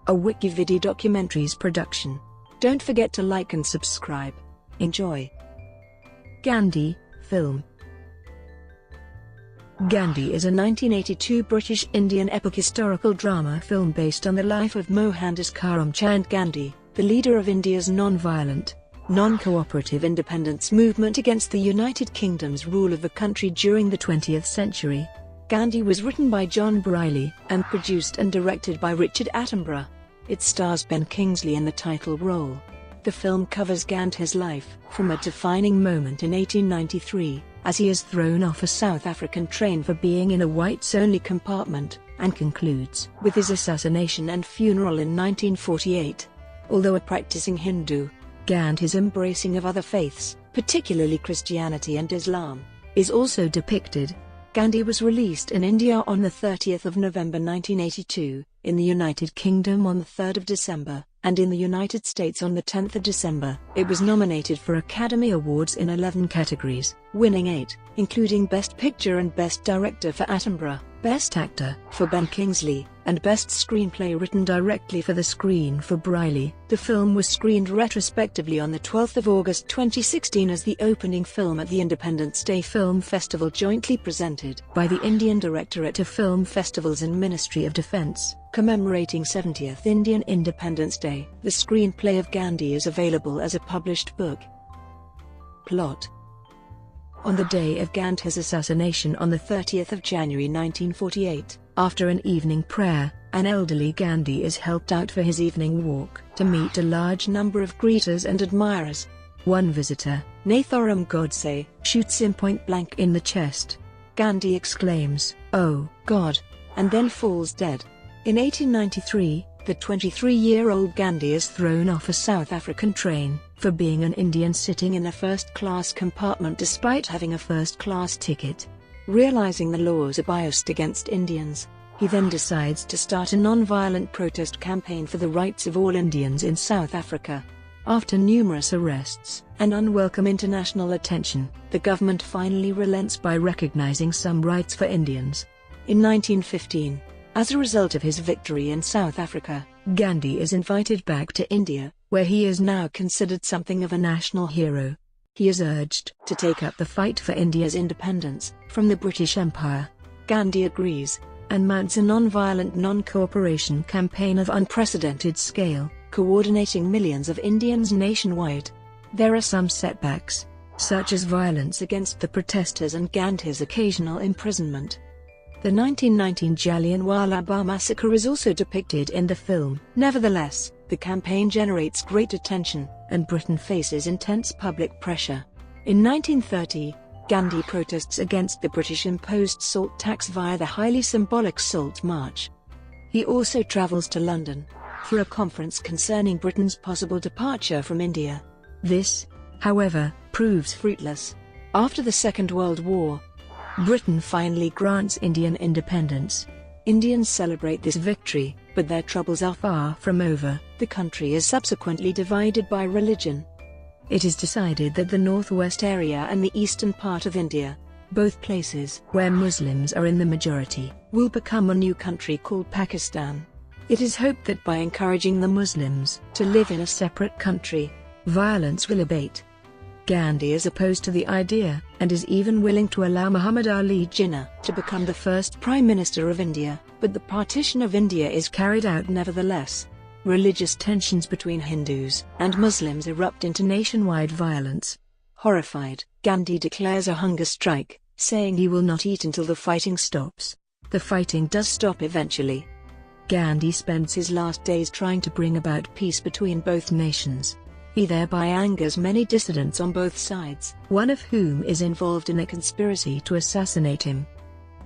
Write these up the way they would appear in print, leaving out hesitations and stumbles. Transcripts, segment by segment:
a WikiVidi Documentaries production. Don't forget to like and subscribe. Enjoy. Gandhi, film. Gandhi is a 1982 British Indian epic historical drama film based on the life of Mohandas Karamchand Gandhi, the leader of India's non-violent, non-cooperative independence movement against the United Kingdom's rule of the country during the 20th century. Gandhi was written by John Briley and produced and directed by Richard Attenborough. It stars Ben Kingsley in the title role. The film covers Gandhi's life from a defining moment in 1893, as he is thrown off a South African train for being in a whites-only compartment, and concludes with his assassination and funeral in 1948. Although a practising Hindu, Gandhi's embracing of other faiths, particularly Christianity and Islam, is also depicted. Gandhi was released in India on the 30th of November 1982, in the United Kingdom on the 3rd of December, and in the United States on the 10th of December. It was nominated for Academy Awards in 11 categories, winning 8, including Best Picture and Best Director for Attenborough, Best Actor for Ben Kingsley, and Best Screenplay written directly for the screen for Briley. The film was screened retrospectively on the 12th of August 2016 as the opening film at the Independence Day Film Festival jointly presented by the Indian Directorate of Film Festivals and Ministry of Defence, commemorating 70th Indian Independence Day. The screenplay of Gandhi is available as a published book. Plot. On the day of Gandhi's assassination on the 30th of January 1948, after an evening prayer, an elderly Gandhi is helped out for his evening walk to meet a large number of greeters and admirers. One visitor, Nathuram Godse, shoots him point blank in the chest. Gandhi exclaims, "Oh, God," and then falls dead. In 1893, the 23-year-old Gandhi is thrown off a South African train for being an Indian sitting in a first-class compartment despite having a first-class ticket. Realizing the laws are biased against Indians, he then decides to start a non-violent protest campaign for the rights of all Indians in South Africa. After numerous arrests and unwelcome international attention, the government finally relents by recognizing some rights for Indians. In 1915, as a result of his victory in South Africa, Gandhi is invited back to India, where he is now considered something of a national hero. He is urged to take up the fight for India's independence from the British Empire. Gandhi agrees, and mounts a non-violent non-cooperation campaign of unprecedented scale, coordinating millions of Indians nationwide. There are some setbacks, such as violence against the protesters and Gandhi's occasional imprisonment. The 1919 Jallianwala Bagh massacre is also depicted in the film. Nevertheless, the campaign generates great attention, and Britain faces intense public pressure. In 1930, Gandhi protests against the British-imposed salt tax via the highly symbolic Salt March. He also travels to London for a conference concerning Britain's possible departure from India. This, however, proves fruitless. After the Second World War, Britain finally grants Indian independence. Indians celebrate this victory, but their troubles are far from over. The country is subsequently divided by religion. It is decided that the northwest area and the eastern part of India, both places where Muslims are in the majority, will become a new country called Pakistan. It is hoped that by encouraging the Muslims to live in a separate country, violence will abate. Gandhi is opposed to the idea, and is even willing to allow Muhammad Ali Jinnah to become the first Prime Minister of India, but the partition of India is carried out nevertheless. Religious tensions between Hindus and Muslims erupt into nationwide violence. Horrified, Gandhi declares a hunger strike, saying he will not eat until the fighting stops. The fighting does stop eventually. Gandhi spends his last days trying to bring about peace between both nations. He thereby angers many dissidents on both sides, one of whom is involved in a conspiracy to assassinate him.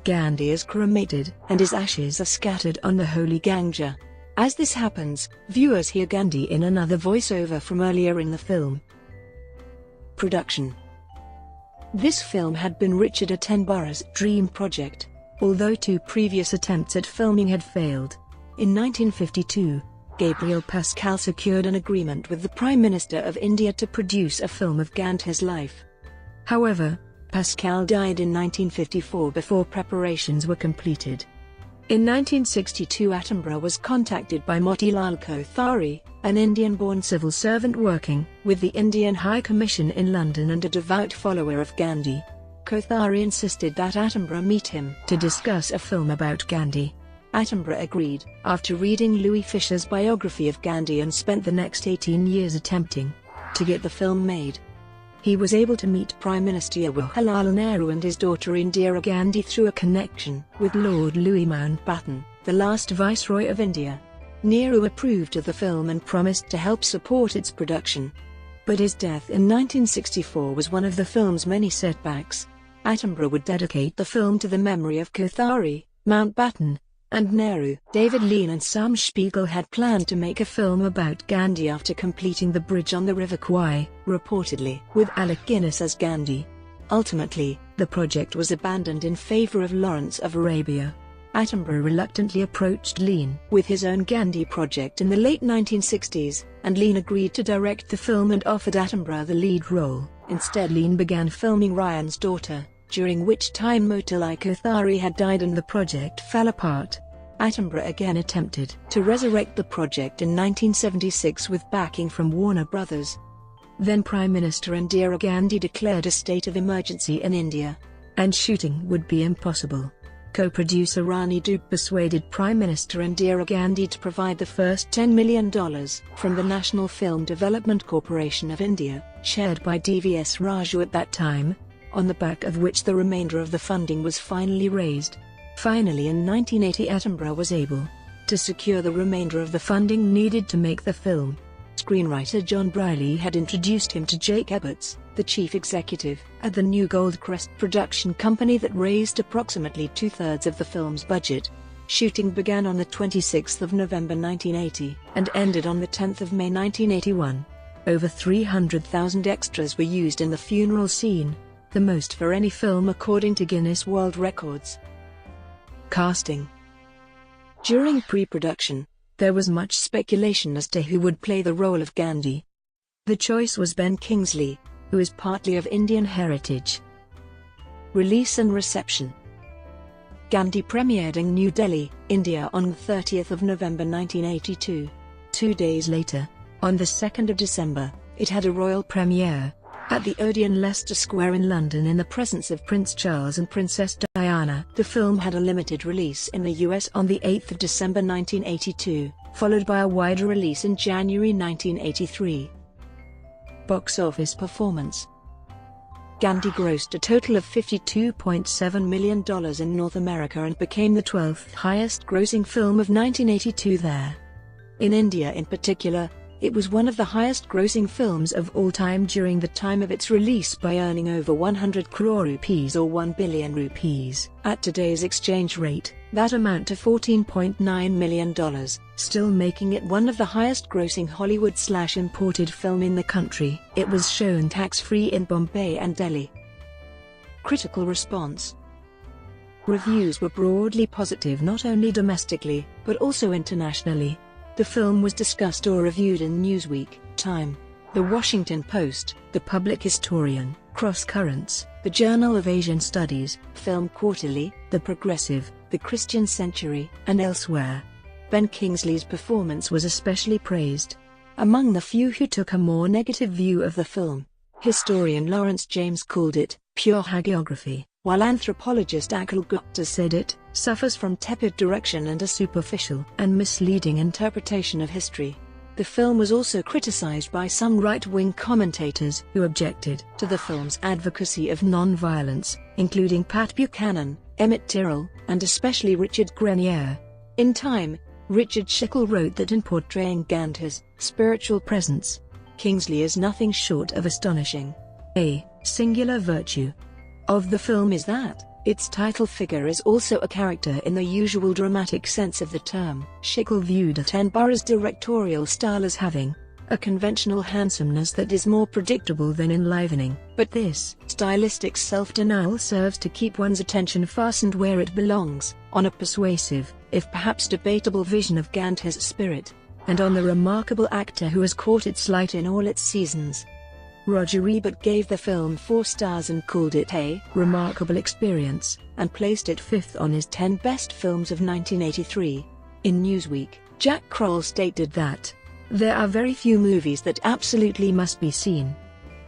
Gandhi is cremated, and his ashes are scattered on the holy Ganga. As this happens, viewers hear Gandhi in another voiceover from earlier in the film. Production. This film had been Richard Attenborough's dream project, although 2 previous attempts at filming had failed. In 1952, Gabriel Pascal secured an agreement with the Prime Minister of India to produce a film of Gandhi's life. However, Pascal died in 1954 before preparations were completed. In 1962, Attenborough was contacted by Motilal Kothari, an Indian-born civil servant working with the Indian High Commission in London and a devout follower of Gandhi. Kothari insisted that Attenborough meet him to discuss a film about Gandhi. Attenborough agreed, after reading Louis Fisher's biography of Gandhi, and spent the next 18 years attempting to get the film made. He was able to meet Prime Minister Jawaharlal Nehru and his daughter Indira Gandhi through a connection with Lord Louis Mountbatten, the last Viceroy of India. Nehru approved of the film and promised to help support its production. But his death in 1964 was one of the film's many setbacks. Attenborough would dedicate the film to the memory of Kothari, Mountbatten, and Nehru. David Lean and Sam Spiegel had planned to make a film about Gandhi after completing The Bridge on the River Kwai, reportedly with Alec Guinness as Gandhi. Ultimately, the project was abandoned in favor of Lawrence of Arabia. Attenborough reluctantly approached Lean with his own Gandhi project in the late 1960s, and Lean agreed to direct the film and offered Attenborough the lead role. Instead, Lean began filming Ryan's daughter, during which time Motilal Kothari had died and the project fell apart. Attenborough again attempted to resurrect the project in 1976 with backing from Warner Brothers. Then Prime Minister Indira Gandhi declared a state of emergency in India, and shooting would be impossible. Co-producer Rani Dube persuaded Prime Minister Indira Gandhi to provide the first $10 million from the National Film Development Corporation of India, chaired by D.V.S. Raju at that time, on the back of which the remainder of the funding was finally raised. Finally, in 1980, Attenborough was able to secure the remainder of the funding needed to make the film. Screenwriter John Briley had introduced him to Jake Eberts, the chief executive at the new Goldcrest production company that raised approximately two-thirds of the film's budget. Shooting began on the 26th of November 1980 and ended on the 10th of May 1981. Over 300,000 extras were used in the funeral scene, the most for any film according to Guinness World Records. Casting. During pre-production, there was much speculation as to who would play the role of Gandhi. The choice was Ben Kingsley, who is partly of Indian heritage. Release and reception. Gandhi premiered in New Delhi, India on 30th of November 1982. 2 days later, on the 2nd of December, it had a royal premiere at the Odeon Leicester Square in London in the presence of Prince Charles and Princess Diana. The film had a limited release in the US on the 8th of December 1982, followed by a wider release in January 1983. Box office performance. Gandhi grossed a total of $52.7 million in North America and became the 12th highest-grossing film of 1982 there. In India in particular, it was one of the highest-grossing films of all time during the time of its release by earning over 100 crore rupees or 1 billion rupees. At today's exchange rate, that amount to $14.9 million, still making it one of the highest-grossing Hollywood/imported film in the country. It was shown tax-free in Bombay and Delhi. Critical response. Reviews were broadly positive not only domestically, but also internationally. The film was discussed or reviewed in Newsweek, Time, The Washington Post, The Public Historian, Cross Currents, The Journal of Asian Studies, Film Quarterly, The Progressive, The Christian Century, and elsewhere. Ben Kingsley's performance was especially praised. Among the few who took a more negative view of the film, historian Lawrence James called it pure hagiography, while anthropologist Akhil Gupta said it suffers from tepid direction and a superficial and misleading interpretation of history. The film was also criticized by some right-wing commentators who objected to the film's advocacy of non-violence, including Pat Buchanan, Emmett Tyrrell, and especially Richard Grenier. In Time, Richard Schickel wrote that in portraying Gandhi's spiritual presence, Kingsley is nothing short of astonishing. A singular virtue of the film is that its title figure is also a character in the usual dramatic sense of the term. Schickel viewed Attenborough's directorial style as having a conventional handsomeness that is more predictable than enlivening, but this stylistic self-denial serves to keep one's attention fastened where it belongs, on a persuasive, if perhaps debatable vision of Gandhi's spirit, and on the remarkable actor who has caught its light in all its seasons. Roger Ebert gave the film 4 stars and called it a remarkable experience, and placed it 5th on his 10 best films of 1983. In Newsweek, Jack Kroll stated that, "There are very few movies that absolutely must be seen.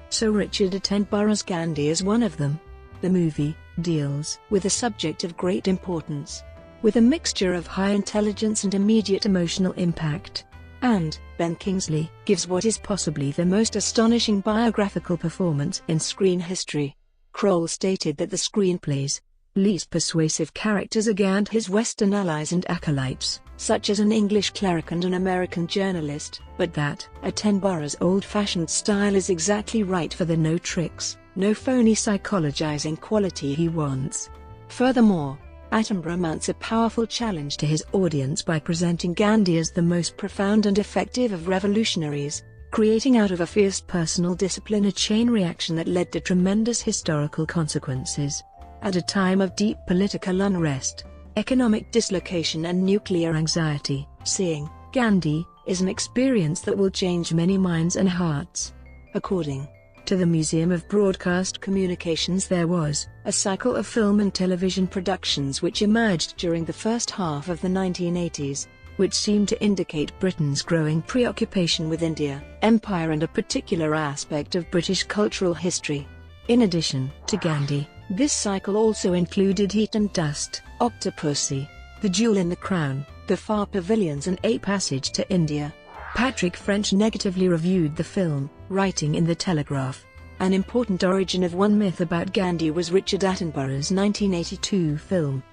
So Richard Attenborough's Gandhi is one of them. The movie deals with a subject of great importance, with a mixture of high intelligence and immediate emotional impact. And Ben Kingsley gives what is possibly the most astonishing biographical performance in screen history." Kroll stated that the screenplay's least persuasive characters are Gandhi, his Western allies and acolytes, such as an English cleric and an American journalist, but that Attenborough's old-fashioned style is exactly right for the no tricks, no phony psychologizing quality he wants. Furthermore, Attenborough mounts a powerful challenge to his audience by presenting Gandhi as the most profound and effective of revolutionaries, creating out of a fierce personal discipline a chain reaction that led to tremendous historical consequences. At a time of deep political unrest, economic dislocation and nuclear anxiety, seeing Gandhi is an experience that will change many minds and hearts. According to the Museum of Broadcast Communications, there was a cycle of film and television productions which emerged during the first half of the 1980s, which seemed to indicate Britain's growing preoccupation with India, empire and a particular aspect of British cultural history. In addition to Gandhi, this cycle also included Heat and Dust, Octopussy, The Jewel in the Crown, The Far Pavilions and A Passage to India. Patrick French negatively reviewed the film, writing in The Telegraph, "An important origin of one myth about Gandhi was Richard Attenborough's 1982 film.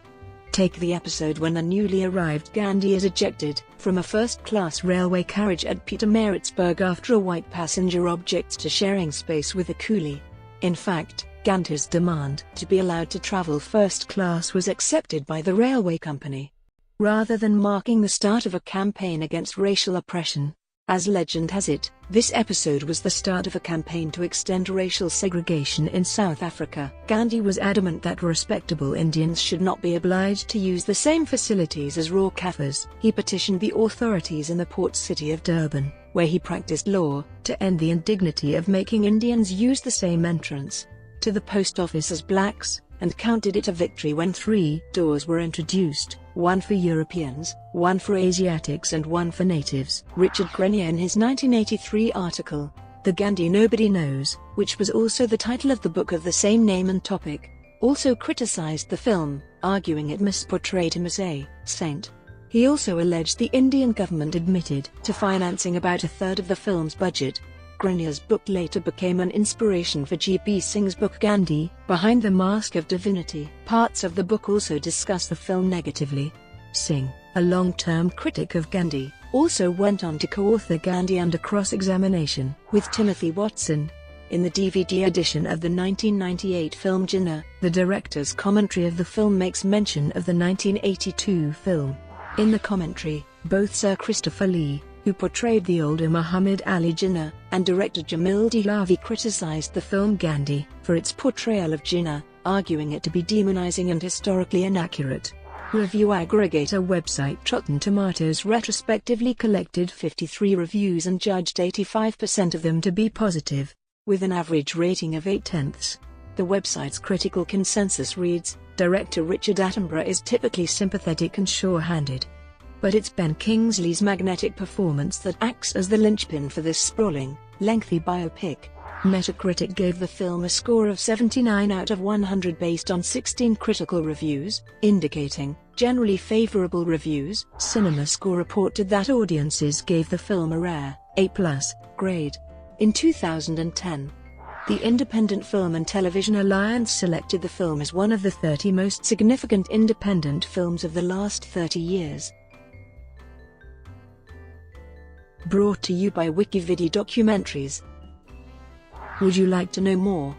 Take the episode when the newly arrived Gandhi is ejected from a first-class railway carriage at Pietermaritzburg after a white passenger objects to sharing space with a coolie. In fact, Gandhi's demand to be allowed to travel first class was accepted by the railway company, rather than marking the start of a campaign against racial oppression. As legend has it, this episode was the start of a campaign to extend racial segregation in South Africa. Gandhi was adamant that respectable Indians should not be obliged to use the same facilities as raw Kafirs. He petitioned the authorities in the port city of Durban, where he practiced law, to end the indignity of making Indians use the same entrance to the post office as blacks, and counted it a victory when 3 doors were introduced, one for Europeans, one for Asiatics and one for natives. Richard Grenier, in his 1983 article, The Gandhi Nobody Knows, which was also the title of the book of the same name and topic, also criticized the film, arguing it misportrayed him as a saint. He also alleged the Indian government admitted to financing about a third of the film's budget. Grenier's book later became an inspiration for G.P. Singh's book Gandhi, Behind the Mask of Divinity. Parts of the book also discuss the film negatively. Singh, a long-term critic of Gandhi, also went on to co-author Gandhi under cross-examination with Timothy Watson. In the DVD edition of the 1998 film Jinnah, the director's commentary of the film makes mention of the 1982 film. In the commentary, both Sir Christopher Lee, who portrayed the older Muhammad Ali Jinnah, and director Jamil Dehlavi criticized the film Gandhi for its portrayal of Jinnah, arguing it to be demonizing and historically inaccurate. Review aggregator website Rotten Tomatoes retrospectively collected 53 reviews and judged 85% of them to be positive, with an average rating of 0.8. The website's critical consensus reads, "Director Richard Attenborough is typically sympathetic and sure-handed, but it's Ben Kingsley's magnetic performance that acts as the linchpin for this sprawling, lengthy biopic." Metacritic gave the film a score of 79 out of 100 based on 16 critical reviews, indicating generally favorable reviews. CinemaScore reported that audiences gave the film a rare A+ grade. In 2010, the Independent Film and Television Alliance selected the film as one of the 30 most significant independent films of the last 30 years. Brought to you by WikiVidi Documentaries. Would you like to know more?